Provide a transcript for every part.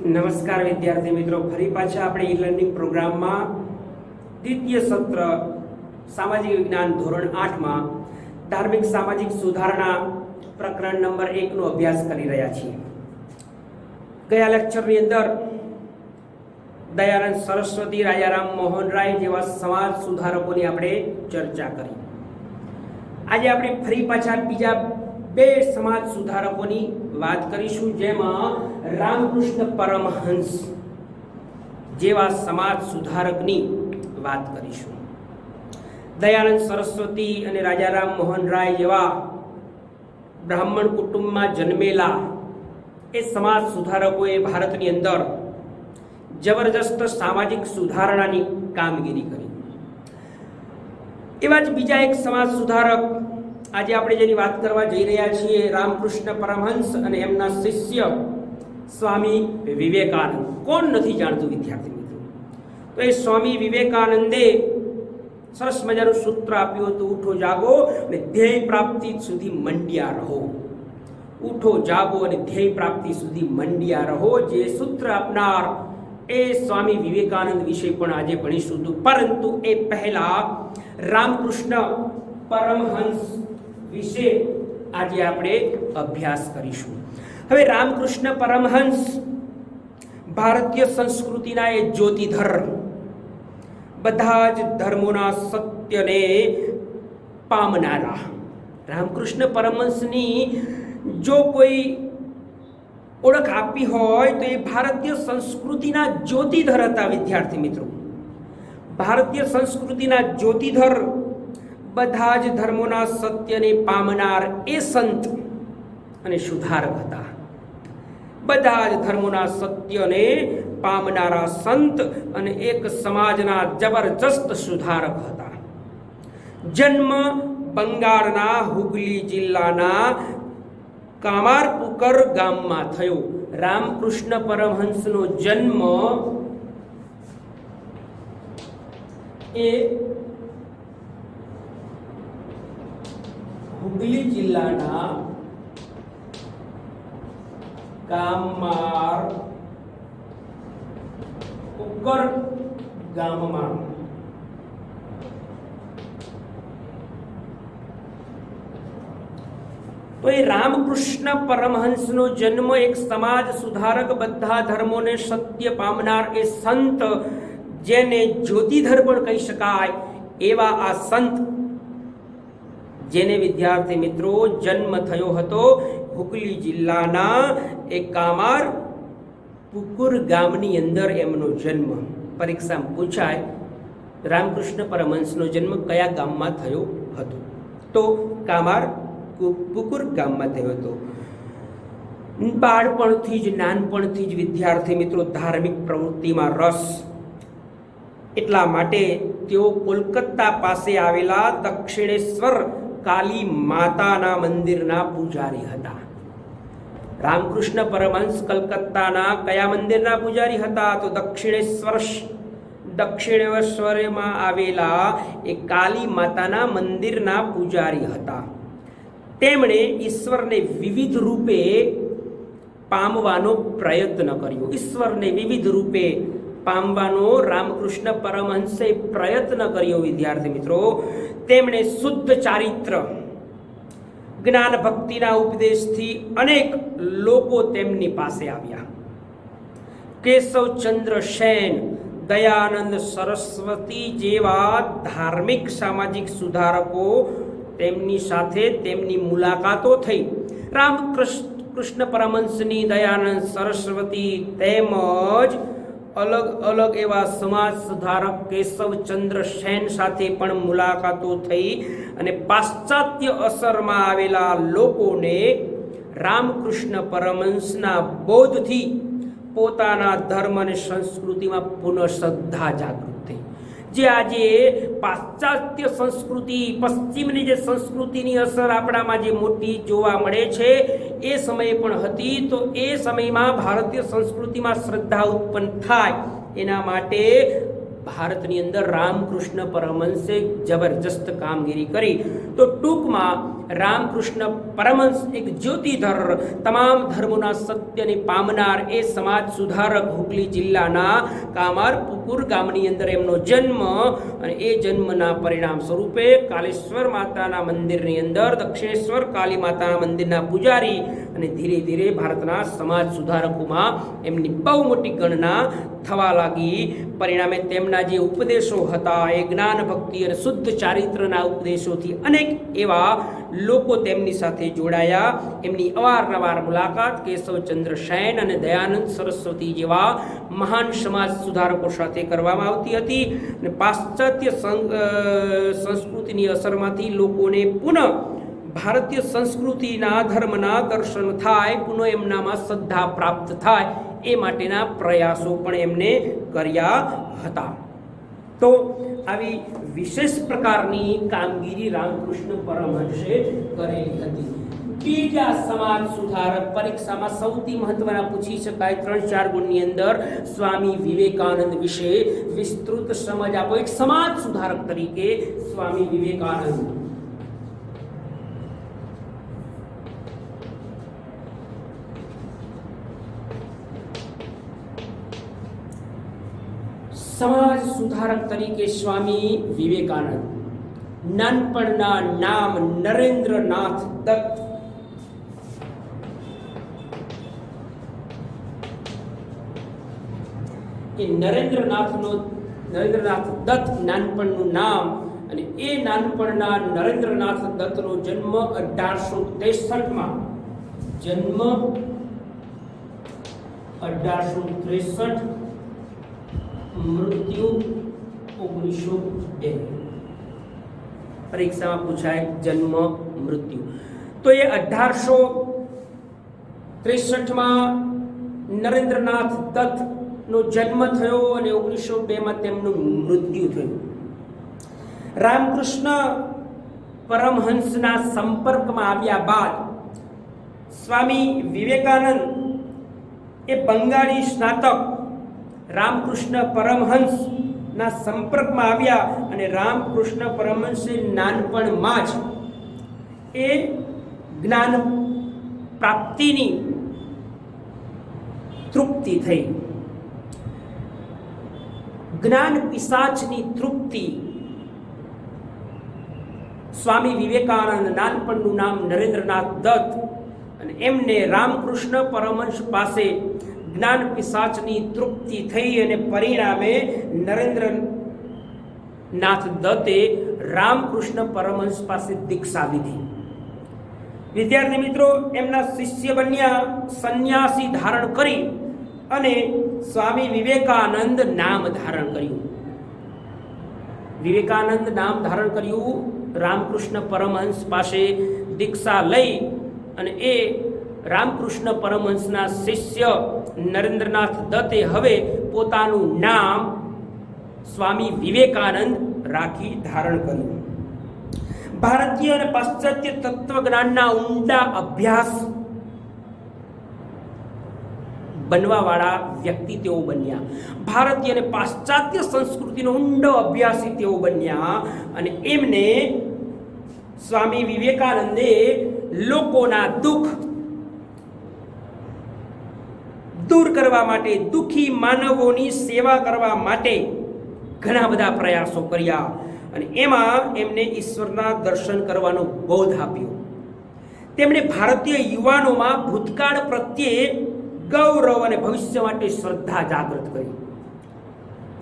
નમસ્કાર વિદ્યાર્થી મિત્રો, ફરી પાછા આપણે ઈ લર્નિંગ પ્રોગ્રામમાં દ્વિતીય સત્ર સામાજિક વિજ્ઞાન ધોરણ 8 માં ધાર્મિક સામાજિક સુધારણા પ્રકરણ નંબર 1 નો અભ્યાસ કરી રહ્યા છીએ। ગયા લેક્ચરની અંદર દયાનંદ સરસ્વતી, રાજારામ મોહન રાય જેવા સમાજ સુધારકોની આપણે ચર્ચા કરી। આજે આપણે ફરી પાછા બીજા બે સમાજ સુધારકોની વાત કરીશું, જેમાં રામકૃષ્ણ પરમહંસ જેવા સમાજ સુધારકની વાત કરીશું। દયાનંદ સરસ્વતી અને રાજારામ મોહન રાય જેવા બ્રાહ્મણ કુટુંબમાં જન્મેલા એ સમાજ સુધારકોએ ભારતની અંદર જબરજસ્ત સામાજિક સુધારણાની કામગીરી કરી। એવા જ બીજા એક સમાજ સુધારક આજે આપણે જેની વાત કરવા જઈ રહ્યા છીએ, રામકૃષ્ણ પરમહંસ અને એમના શિષ્ય સ્વામી વિવેકાનંદ। કોણ નથી જાણતું વિદ્યાર્થી મિત્રો? તો એ સ્વામી વિવેકાનંદે સરસ મજાનું સૂત્ર આપ્યું હતું, ઉઠો જાગો અને ધ્યેય પ્રાપ્તિ સુધી મંડ્યા રહો। ઉઠો જાગો અને ધ્યેય પ્રાપ્તિ સુધી મંડ્યા રહો, જે સૂત્ર આપનાર એ સ્વામી વિવેકાનંદ વિશે પણ આજે ભણીશું। પરંતુ એ પહેલા રામકૃષ્ણ પરમહંસ વિશે આજે આપણે અભ્યાસ કરીશું। હવે રામકૃષ્ણ પરમહંસ ભારતીય સંસ્કૃતિના એ જ્યોતિધર, બધા જ ધર્મોના સત્યને પામનારા। રામકૃષ્ણ પરમહંસની જો કોઈ ઓળખ આપી હોય તો એ ભારતીય સંસ્કૃતિના જ્યોતિધર હતા વિદ્યાર્થી મિત્રો। ભારતીય સંસ્કૃતિના જ્યોતિધર, બધા જ ધર્મોના સત્યને પામનાર એ સંત અને સુધારક હતા। બધા જ ધર્મોના સત્યને પામનારા સંત અને એક સમાજના જબરજસ્ત સુધારક હતા। જન્મ બંગાળના હુગલી જિલ્લાના કામારપુકર ગામમાં થયો। રામકૃષ્ણ પરમહંસનો જન્મ એ હુગલી જિલ્લાના કામારપુકર ગામમાં તો એ રામકૃષ્ણ પરમહંસનો જન્મ એક સમાજ સુધારક, બધા ધર્મોને સત્ય પામનાર એ સંત, જેને જ્યોતિધર પણ કહી શકાય એવા આ સંત, જેને વિદ્યાર્થી મિત્રો જન્મ થયો હતો હુગલી જિલ્લાના એક કામારપુકુર ગામની અંદર એમનો જન્મ। પરીક્ષામાં પૂછાય રામકૃષ્ણ પરમહંસનો જન્મ કયા ગામમાં થયો હતો? તો કામારપુકુર ગામમાં થયો હતો। બાળપણથી જ, નાનપણથી જ વિદ્યાર્થી મિત્રો ધાર્મિક પ્રવૃત્તિમાં રસ, એટલા માટે તેઓ કોલકાતા પાસે આવેલા દક્ષિણેશ્વર કાલી માતાના મંદિરના પૂજારી હતા। રામકૃષ્ણ પરમહંસ કલકત્તાના કયા મંદિરના પૂજારી હતા? તો દક્ષિણેશ્વરમાં આવેલા એ કાલી માતાના મંદિરના પૂજારી હતા। તેમણે ઈશ્વરને વિવિધ રૂપે પામવાનો પ્રયત્ન કર્યો। ઈશ્વરને વિવિધ રૂપે પામવાનો રામકૃષ્ણ પરમહંસે પ્રયત્ન કર્યો વિદ્યાર્થી મિત્રો। તેમણે શુદ્ધ ચારિત્ર, જ્ઞાન ભક્તિના ઉપદેશથી અનેક લોકો તેમની પાસે આવ્યા। કેશવચંદ્ર સેન, દયાનંદ સરસ્વતી જેવા ધાર્મિક સામાજિક સુધારકો તેમની સાથે તેમની મુલાકાતો થઈ। રામકૃષ્ણ પરમહંસની, દયાનંદ સરસ્વતી તેમજ અલગ અલગ એવા સમાજ સુધારક કેશવચંદ્ર સેન સાથે પણ મુલાકાતો થઈ અને પાશ્ચાત્ય અસરમાં આવેલા લોકોને રામકૃષ્ણ પરમહંસના બોધથી પોતાના ધર્મ અને સંસ્કૃતિમાં પુનઃ શ્રદ્ધા જાગૃત થઈ। જે આજે પાશ્ચાત્ય સંસ્કૃતિ, પશ્ચિમની જે સંસ્કૃતિની અસર આપણામાં જે મોટી જોવા મળે છે, એ સમયે પણ હતી। તો એ સમયમાં ભારતીય સંસ્કૃતિમાં શ્રદ્ધા ઉત્પન્ન થાય એના માટે ભારતની અંદર રામકૃષ્ણ પરમહંસે જબરજસ્ત કામગીરી કરી. તો ટૂંકમાં રામકૃષ્ણ પરમહંસ એક જ્યોતિધર, તમામ ધર્મોના સત્યને પામનાર એ સમાજ સુધારક, હુગલી જિલ્લાના કામારપુકુર ગામની અંદર એમનો જન્મ, અને એ જન્મના પરિણામ સ્વરૂપે કાલેશ્વર માતાના મંદિરની અંદર દક્ષિણેશ્વર કાલી માતાના મંદિરના પૂજારી, અને ધીરે ધીરે ભારતના સમાજ સુધારકોમાં એમની બહુ મોટી ગણના થવા લાગી. પરિણામે તેમના જે ઉપદેશો હતા એ જ્ઞાન, ભક્તિ અને શુદ્ધ ચારિત્રના ઉપદેશોથી અનેક એવા લોકો તેમની સાથે જોડાયા. એમની અવારનવાર મુલાકાત કેશવચંદ્ર સેન અને દયાનંદ સરસ્વતી જેવા મહાન સમાજ સુધારકો સાથે કરવામાં આવતી હતી. અને પાશ્ચાત્ય સંસ્કૃતિની અસરમાંથી લોકોને પુનઃ ભારતીય સંસ્કૃતિના, ધર્મના દર્શન થાય, પુનઃ એમનામાં શ્રદ્ધા પ્રાપ્ત થાય, એ માટેના પ્રયાસો પણ એમને કર્યા હતા. તો આવી વિશેષ પ્રકારની કામગીરી રામકૃષ્ણ પરમહંસે કરેલી હતી. બીજા સમાજ સુધારક પરીક્ષામાં સૌથી મહત્વના પૂછી શકાય 3-4 ગુણની અંદર સ્વામી વિવેકાનંદ વિશે વિસ્તૃત સમજ આપો. એક સમાજ સુધારક તરીકે સ્વામી વિવેકાનંદ. સમાજ સુધારક તરીકે સ્વામી વિવેકાનંદ. નાનપણના નામ નરેન્દ્રનાથ દત્ત. એ નરેન્દ્રનાથ દત્ત નાનપણનું નામ, અને એ નાનપણના નરેન્દ્રનાથ દત્તનો જન્મ 1863માં, જન્મ 1863, મૃત્યુ 1902. પરીક્ષામાં પૂછાય જન્મ મૃત્યુ. તો એ 1863માં નરેન્દ્રનાથ દત્ત નો જન્મ થયો અને 1902માં તેમનું મૃત્યુ થયું. રામકૃષ્ણ પરમહંસના સંપર્કમાં આવ્યા બાદ સ્વામી વિવેકાનંદ એ બંગાળી સ્નાતક રામકૃષ્ણ પરમહંસના સંપર્કમાં આવ્યા, અને રામકૃષ્ણ પરમહંસે નાનપણમાં જ એ જ્ઞાન પ્રાપ્તિની તૃપ્તિ થઈ, જ્ઞાન પિશાચની તૃપ્તિ. સ્વામી વિવેકાનંદ, નાનપણનું નામ નરેન્દ્રનાથ દત્ત, અને એમને રામકૃષ્ણ પરમહંસ પાસે જ્ઞાન પિશાચની તૃપ્તિ થઈ, અને પરિણામે નરેન્દ્રનાથ દત્તે રામકૃષ્ણ પરમહંસ પાસે દીક્ષા લીધી. વિદ્યાર્થી મિત્રો, એમના શિષ્ય બન્યા, સંન્યાસી ધારણ કરી અને સ્વામી વિવેકાનંદ નામ ધારણ કર્યું. વિવેકાનંદ નામ ધારણ કર્યું. રામકૃષ્ણ પરમહંસ પાસે દીક્ષા લઈ અને એ રામકૃષ્ણ પરમહંસના શિષ્ય નરેન્દ્રનાથ દત્તે હવે પોતાનું નામ સ્વામી વિવેકાનંદ રાખી ધારણ કર્યું. ભારતીય અને પાશ્ચાત્ય તત્વજ્ઞાનના ઊંડા અભ્યાસ બનવાવાળા વ્યક્તિ તેઓ બન્યા. ભારતીય અને પાશ્ચાત્ય સંસ્કૃતિનો ઊંડો અભ્યાસી તેઓ બન્યા, અને એમને સ્વામી વિવેકાનંદે લોકોના દુઃખ દૂર કરવા માટે, દુઃખી માનવોની સેવા કરવા માટે ઘણા બધા પ્રયાસો કર્યા, અને એમાં એમને ઈશ્વરના દર્શન કરવાનો બોધ આપ્યો. તેમણે ભારતીય યુવાનોમાં ભૂતકાળ પ્રત્યે ગૌરવ અને ભવિષ્ય માટે શ્રદ્ધા જાગૃત કરી.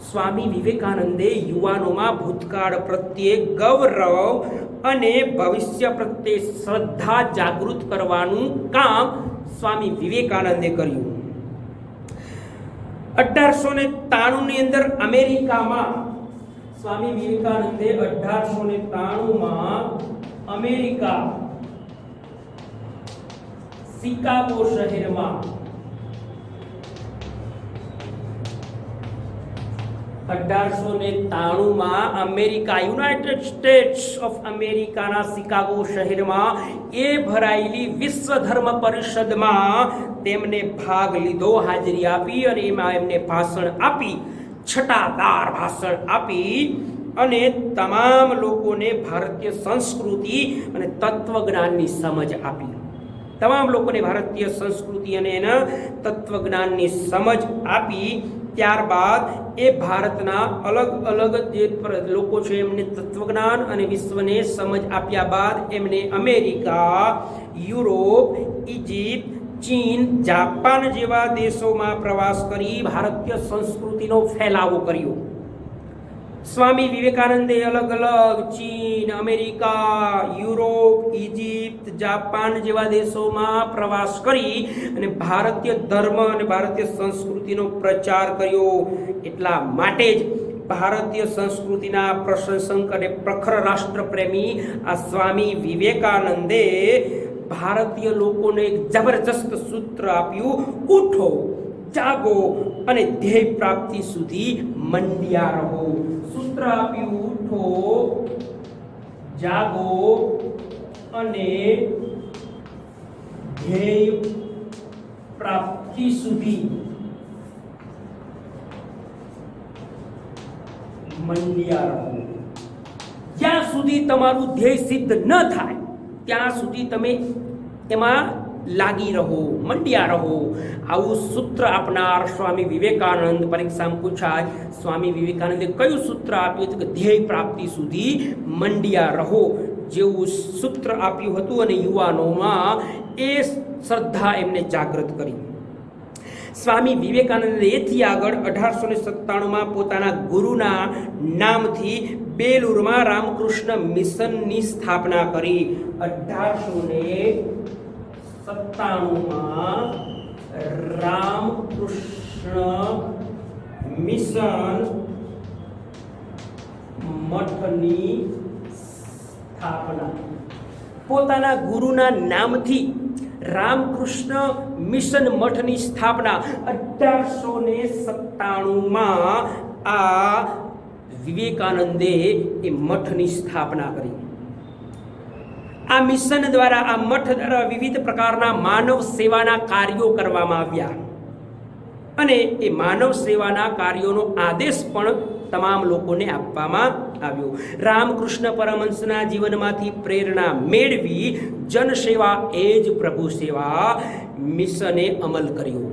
સ્વામી વિવેકાનંદે યુવાનોમાં ભૂતકાળ પ્રત્યે ગૌરવ અને ભવિષ્ય પ્રત્યે શ્રદ્ધા જાગૃત કરવાનું કામ સ્વામી વિવેકાનંદે કર્યું. 1893 ની અંદર અમેરિકામાં સ્વામી વિવેકાનંદે 1893માં અમેરિકા શિકાગો શહેરમાં 1893માં અમેરિકા, યુનાઇટેડ સ્ટેટ્સ ઓફ અમેરિકાના શિકાગો શહેરમાં એ ભરાયેલી વિશ્વ ધર્મ પરિષદમાં તેમને ભાગ લીધો, હાજરી આપી, અને એમાં એમને ભાષણ આપી છટાદાર ભાષણ આપી અને તમામ લોકોને ભારતીય સંસ્કૃતિ અને તત્વજ્ઞાનની સમજ આપી. તમામ લોકોને ભારતીય સંસ્કૃતિ અને એના તત્વજ્ઞાનની સમજ આપી. ત્યારબાદ એ ભારતના અલગ અલગ જે લોકો છે એમને તત્વજ્ઞાન અને વિશ્વને સમજ આપ્યા બાદ એમને અમેરિકા, યુરોપ, ઇજિપ્ત, ચીન, જાપાન જેવા દેશોમાં પ્રવાસ કરી ભારતીય સંસ્કૃતિનો ફેલાવો કર્યો. સ્વામી વિવેકાનંદે અલગ અલગ ચીન, અમેરિકા, યુરોપ, ઇજિપ્ત, જાપાન જેવા દેશોમાં પ્રવાસ કરી અને ભારતીય ધર્મ અને ભારતીય સંસ્કૃતિનો પ્રચાર કર્યો. એટલા માટે જ ભારતીય સંસ્કૃતિના પ્રશંસક અને પ્રખર રાષ્ટ્રપ્રેમી આ સ્વામી વિવેકાનંદે ભારતીય લોકોને એક જબરજસ્ત સૂત્ર આપ્યું: ઉઠો, જાગો અને ધ્યેય પ્રાપ્તિ સુધી મંડ્યા રહો. સૂત્ર આપ્યું: ઉઠો, જાગો અને ધ્યેય પ્રાપ્તિ સુધી મંડ્યા રહો. જ્યાં સુધી તમારું ધ્યેય સિદ્ધ ન થાય ત્યાં સુધી તમે એમાં લાગી રહો, મંડ્યા રહો. આવું સૂત્ર આપનાર સ્વામી વિવેકાનંદ. પરીક્ષામાં પૂછાય, સ્વામી વિવેકાનંદે કયું સૂત્ર આપ્યું હતું? કે ધ્યેય પ્રાપ્તિ સુધી મંડ્યા રહો. જેવું સૂત્ર આપ્યું હતું અને યુવાનોમાં એ શ્રદ્ધા એમને જાગૃત કરી. સ્વામી વિવેકાનંદે એથી આગળ 1897માં પોતાના ગુરુના નામથી બેલુરમાં રામકૃષ્ણ મિશનની સ્થાપના કરી. 1897માં રામકૃષ્ણ મિશન મઠની સ્થાપના. પોતાના ગુરુના નામથી રામકૃષ્ણ મિશન મઠની સ્થાપના 1897માં આ વિવેકાનંદે એ મઠની સ્થાપના કરી. આ મિશન દ્વારા, આ મઠ દ્વારા વિવિધ પ્રકારના માનવ સેવાના કાર્યો કરવામાં આવ્યા અને એ માનવ સેવાના કાર્યોનો આદેશ પણ તમામ લોકોને આપવામાં આવ્યો. રામકૃષ્ણ પરમહંસના જીવનમાંથી પ્રેરણા મેળવી જનસેવા એ જ પ્રભુ સેવા મિશને અમલ કર્યો.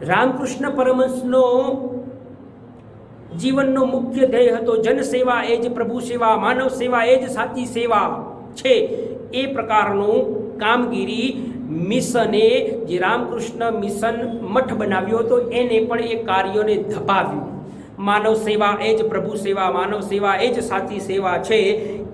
રામકૃષ્ણ પરમહંસનો જીવનનો મુખ્ય ધ્યેય હતો જનસેવા એ જ પ્રભુ સેવા, માનવ સેવા એ જ સાચી સેવા છે. એ પ્રકારનું કામગીરી મિશને, જે રામકૃષ્ણ મિશન મઠ બનાવ્યો હતો, એને પણ એ કાર્યોને ધપાવ્યું. માનવ સેવા એ જ પ્રભુ સેવા, માનવ સેવા એ જ સાચી સેવા છે.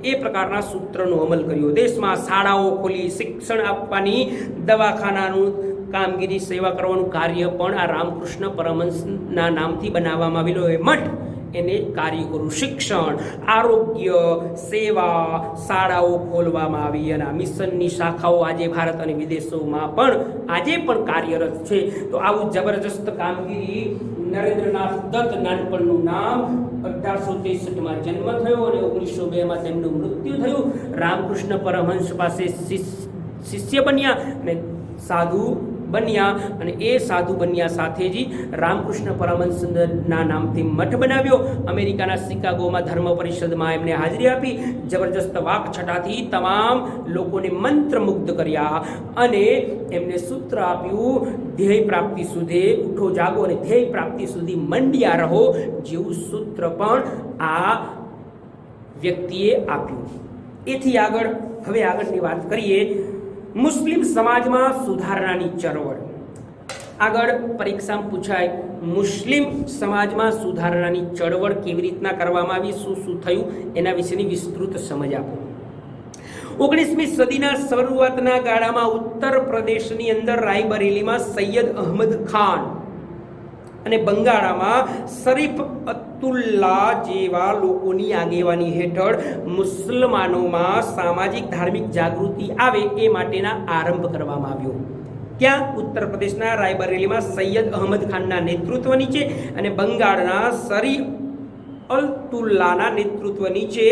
એ પ્રકારના સૂત્રનો અમલ કર્યો. દેશમાં શાળાઓ ખોલી, શિક્ષણ આપવાની, દવાખાનાનું કામગીરી, સેવા કરવાનું કાર્ય પણ આ રામકૃષ્ણ પરમહંસના નામથી બનાવવામાં આવેલો એ મઠ એને કાર્ય કરું. શિક્ષણ, આરોગ્ય, સેવા, શાળાઓ ખોલવામાં આવી અને આ મિશનની શાખાઓ આજે ભારત અને વિદેશોમાં પણ આજે પણ કાર્યરત છે. તો આવું જબરજસ્ત કામગીરી. નરેન્દ્રનાથ દત્ત, નાનપણનું નામ, 1863માં જન્મ થયો અને 1902માં તેમનું મૃત્યુ થયું. રામકૃષ્ણ પરમહંસ પાસે શિષ્ય બન્યા અને સાધુ બન્યા અને એ સાધુ બન્યા સાથે જ રામકૃષ્ણ પરમહંસના નામથી મઠ બનાવ્યો. અમેરિકાના શિકાગોમાં ધર્મ પરિષદમાં એમને હાજરી આપી. જબરજસ્ત વાકછટાથી તમામ લોકોને મંત્રમુગ્ધ કર્યા અને એમને સૂત્ર આપ્યું: ધ્યેય પ્રાપ્તિ સુધી ઉઠો, જાગો અને ધ્યેય પ્રાપ્તિ સુધી મંડ્યા રહો. જેવું સૂત્ર પણ આ વ્યક્તિએ આપ્યું. એથી આગળ હવે આગળની વાત કરીએ. મુસ્લિમ સમાજમાં સુધારણાની ચળવળ. આગળ પરીક્ષામાં પૂછાય, મુસ્લિમ સમાજમાં સુધારણાની ચળવળ કેવી રીતના કરવામાં આવી, શું શું થયું, એના વિશેની વિસ્તૃત સમજ આપો. 19મી સદીના શરૂઆતના ગાળામાં ઉત્તર પ્રદેશની અંદર રાયબરેલીમાં સૈયદ અહમદ ખાન અને બંગાળામાં શરીફ અતુલ્લા જેવા લોકોની આગેવાની હેઠળ મુસલમાનોમાં સામાજિક ધાર્મિક જાગૃતિ આવે એ માટેના આરંભ કરવામાં આવ્યો. ક્યાં? ઉત્તર પ્રદેશના રાયબરેલીમાં સૈયદ અહમદ ખાનના નેતૃત્વ નીચે અને બંગાળના શરીફ અતુલ્લાના નેતૃત્વ નીચે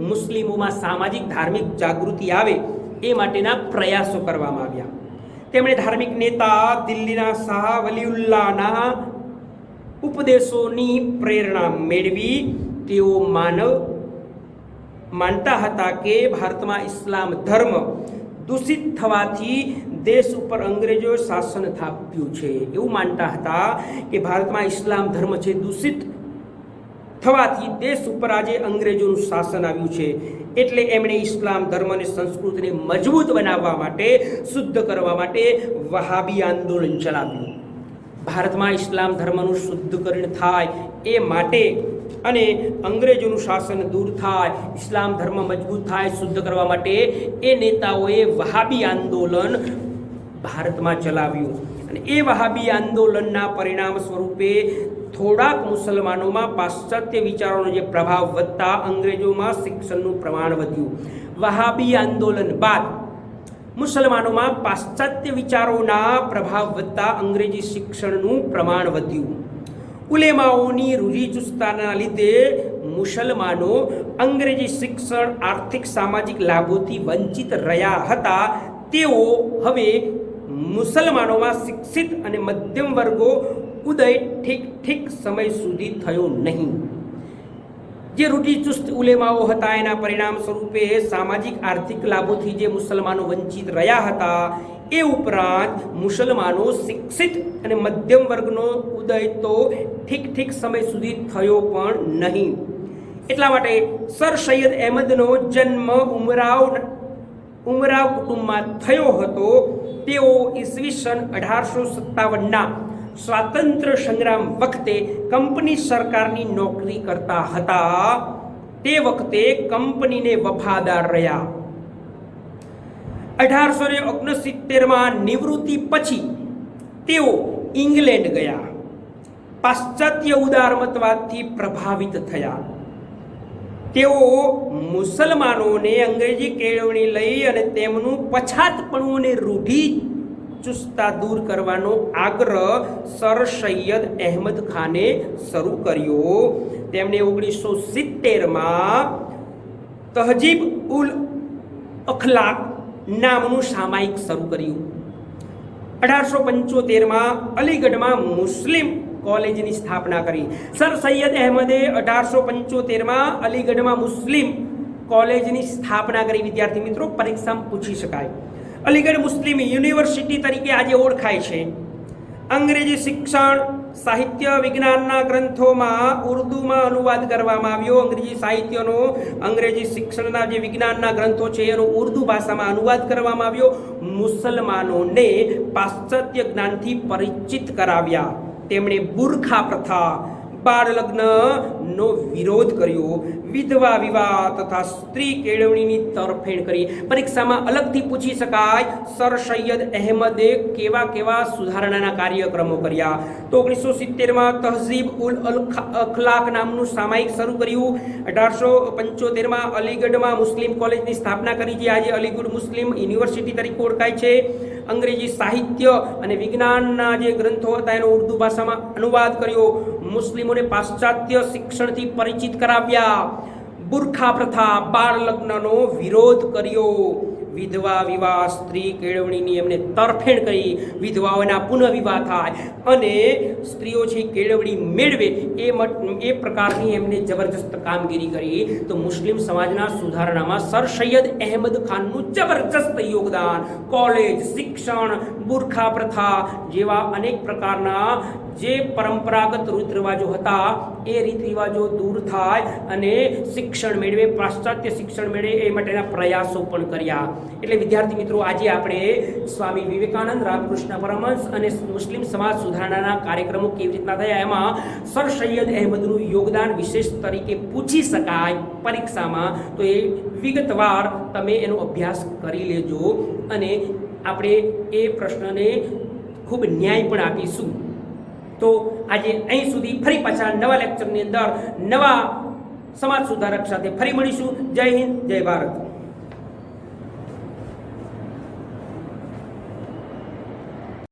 મુસ્લિમોમાં સામાજિક ધાર્મિક જાગૃતિ આવે એ માટેના પ્રયાસો કરવામાં આવ્યા. તેમણે ધાર્મિક નેતા દિલ્હીના શાહ વલીઉલ્લાહના ઉપદેશોની પ્રેરણા મેળવી તેઓ માનતા હતા કે ભારતમાં ઇસ્લામ ધર્મ દૂષિત થવાથી દેશ ઉપર અંગ્રેજોએ શાસન થાપ્યું છે. એવું માનતા હતા કે ભારતમાં ઇસ્લામ ધર્મ છે દૂષિત થવાથી દેશ ઉપર આજે અંગ્રેજોનું શાસન આવ્યું છે. એટલે એમણે ઇસ્લામ ધર્મ અને સંસ્કૃતિને મજબૂત બનાવવા માટે, શુદ્ધ કરવા માટે વહાબી આંદોલન ચલાવ્યું. ભારતમાં ઇસ્લામ ધર્મનું શુદ્ધિકરણ થાય એ માટે અને અંગ્રેજોનું શાસન દૂર થાય, ઇસ્લામ ધર્મ મજબૂત થાય, શુદ્ધ કરવા માટે એ નેતાઓએ વહાબી આંદોલન ભારતમાં ચલાવ્યું. અને એ વહાબી આંદોલનના પરિણામ સ્વરૂપે થોડાક મુસલમાનોમાં પાશ્ચાત્ય વિચારોનો જે પ્રભાવ વધતા અંગ્રેજોમાં શિક્ષણનું પ્રમાણ વધ્યું. વહાબી આંદોલન બાદ મુસલમાનોમાં પાશ્ચાત્ય વિચારોના પ્રભાવ વધતા અંગ્રેજી શિક્ષણનું પ્રમાણ વધ્યું. ઉલેમાઓની રૂઢિચુસ્તતાના લીધે મુસલમાનો અંગ્રેજી શિક્ષણ, આર્થિક સામાજિક લાભોથી વંચિત રહ્યા હતા. તેઓ હવે મુસલમાનોમાં શિક્ષિત અને મધ્યમ વર્ગો ઉદય ઠીક સમય સુધી થયો નહીં. જે રૂઢિચુસ્ત ઉલેમાઓ હતા એના પરિણામ સ્વરૂપે સામાજિક આર્થિક લાભોથી જે મુસલમાનો વંચિત રહ્યા હતા, એ ઉપરાંત મુસલમાનો શિક્ષિત અને મધ્યમ વર્ગનો ઉદય તો ઠીક સમય સુધી થયો પણ નહીં. એટલા માટે સર સૈયદ અહેમદનો જન્મ ઉમરાવ કુટુંબમાં થયો હતો. તેઓ ઈસવીસન 1857ના સ્વાતંત્ર્ય સંગ્રામ વખતે કંપની સરકારની નોકરી કરતા હતા. તે વખતે કંપનીને વફાદાર રહ્યા. 1869માં નિવૃત્તિ પછી તેઓ ઇંગ્લેન્ડ ગયા. પાશ્ચાત્ય ઉદારમતવાદથી પ્રભાવિત થયા. તેઓ મુસલમાનોને અંગ્રેજી કેળવણી લઈ અને તેમનું પછાતપણું અને રૂઢિચુસ્તતા દૂર કરવાનો આગ્રહ સર સૈયદ અહેમદ ખાને શરૂ કર્યો. તેમણે 1970માં તહજીબ ઉલ અખલાક નામનું સામાયિક શરૂ કર્યું. 1875માં અલીગઢમાં મુસ્લિમ કોલેજની સ્થાપના કરી. સર સૈયદ અહેમદે 1875માં અલીગઢમાં મુસ્લિમ કોલેજની સ્થાપના કરી. વિદ્યાર્થી મિત્રો, પરીક્ષામાં પૂછી શકાય. અલીગઢ મુસ્લિમ યુનિવર્સિટી તરીકે આજે ઓળખાય છે. અંગ્રેજી શિક્ષણ, સાહિત્ય, વિજ્ઞાનના ગ્રંથોમાં ઉર્દુમાં અનુવાદ કરવામાં આવ્યો. અંગ્રેજી સાહિત્યનો, અંગ્રેજી શિક્ષણના જે વિજ્ઞાનના ગ્રંથો છે એનો ઉર્દુ ભાષામાં અનુવાદ કરવામાં આવ્યો. મુસલમાનોને પાશ્ચાત્ય જ્ઞાનથી પરિચિત કરાવ્યા. તેમણે બુરખા પ્રથા, બાળ લગ્નનો વિરોધ કર્યો. વિધવા વિવાહ તથા સ્ત્રી કેળવણીની તરફેણ કરી. પરીક્ષામાં અલગથી પૂછી શકાય સર સૈયદ અહેમદે કેવા સુધારણાના કાર્યક્રમો કર્યા. તો 1970માં તહઝીબ ઉલ અખલાક નામનું સામાયિક શરૂ કર્યું. 1875માં અલીગઢમાં મુસ્લિમ કોલેજની સ્થાપના કરી, જે આજે અલીગઢ મુસ્લિમ યુનિવર્સિટી તરીકે ઓળખાય છે. અંગ્રેજી સાહિત્ય અને વિજ્ઞાનના જે ગ્રંથો હતા એનો ઉર્દુ ભાષામાં અનુવાદ કર્યો. મુસ્લિમોને પાશ્ચાત્ય શિક્ષણથી પરિચિત કરાવ્યા. બુરખા પ્રથા, બાળ લગ્નનો વિરોધ કર્યો. વિધવા વિવાહ, સ્ત્રી કેળવણીની એમને તરફેણ કરી. વિધવાઓના પુનઃવિવાહ થાય અને સ્ત્રીઓ છે કેળવણી મેળવે એ પ્રકારની એમને જબરજસ્ત કામગીરી કરી. તો મુસ્લિમ સમાજના સુધારણામાં સર સૈયદ અહેમદ ખાનનું જબરજસ્ત યોગદાન. કોલેજ, શિક્ષણ, બુરખા પ્રથા જેવા અનેક પ્રકારના જે પરંપરાગત રીત રિવાજો હતા એ રીત રિવાજો દૂર થાય અને શિક્ષણ મેળવે, પાશ્ચાત્ય શિક્ષણ મેળવે એ માટેના પ્રયાસો પણ કર્યા. એટલે વિદ્યાર્થી મિત્રો, આજે આપણે સ્વામી વિવેકાનંદ, રામકૃષ્ણ પરમહંસ અને મુસ્લિમ સમાજ સુધારણાના કાર્યક્રમો કેવી રીતના થયા એમાં સર સૈયદ અહેમદનું યોગદાન વિશેષ તરીકે પૂછી શકાય પરીક્ષામાં. તો એ વિગતવાર તમે એનો અભ્યાસ કરી લેજો અને આપણે એ પ્રશ્નને ખૂબ ન્યાય પણ આપીશું. તો આજે અહીં સુધી ફરી પાછા નવા લેક્ચરની અંદર નવા સમાજ સુધારક સાથે ફરી મળીશું. જય હિન્દ, જય ભારત.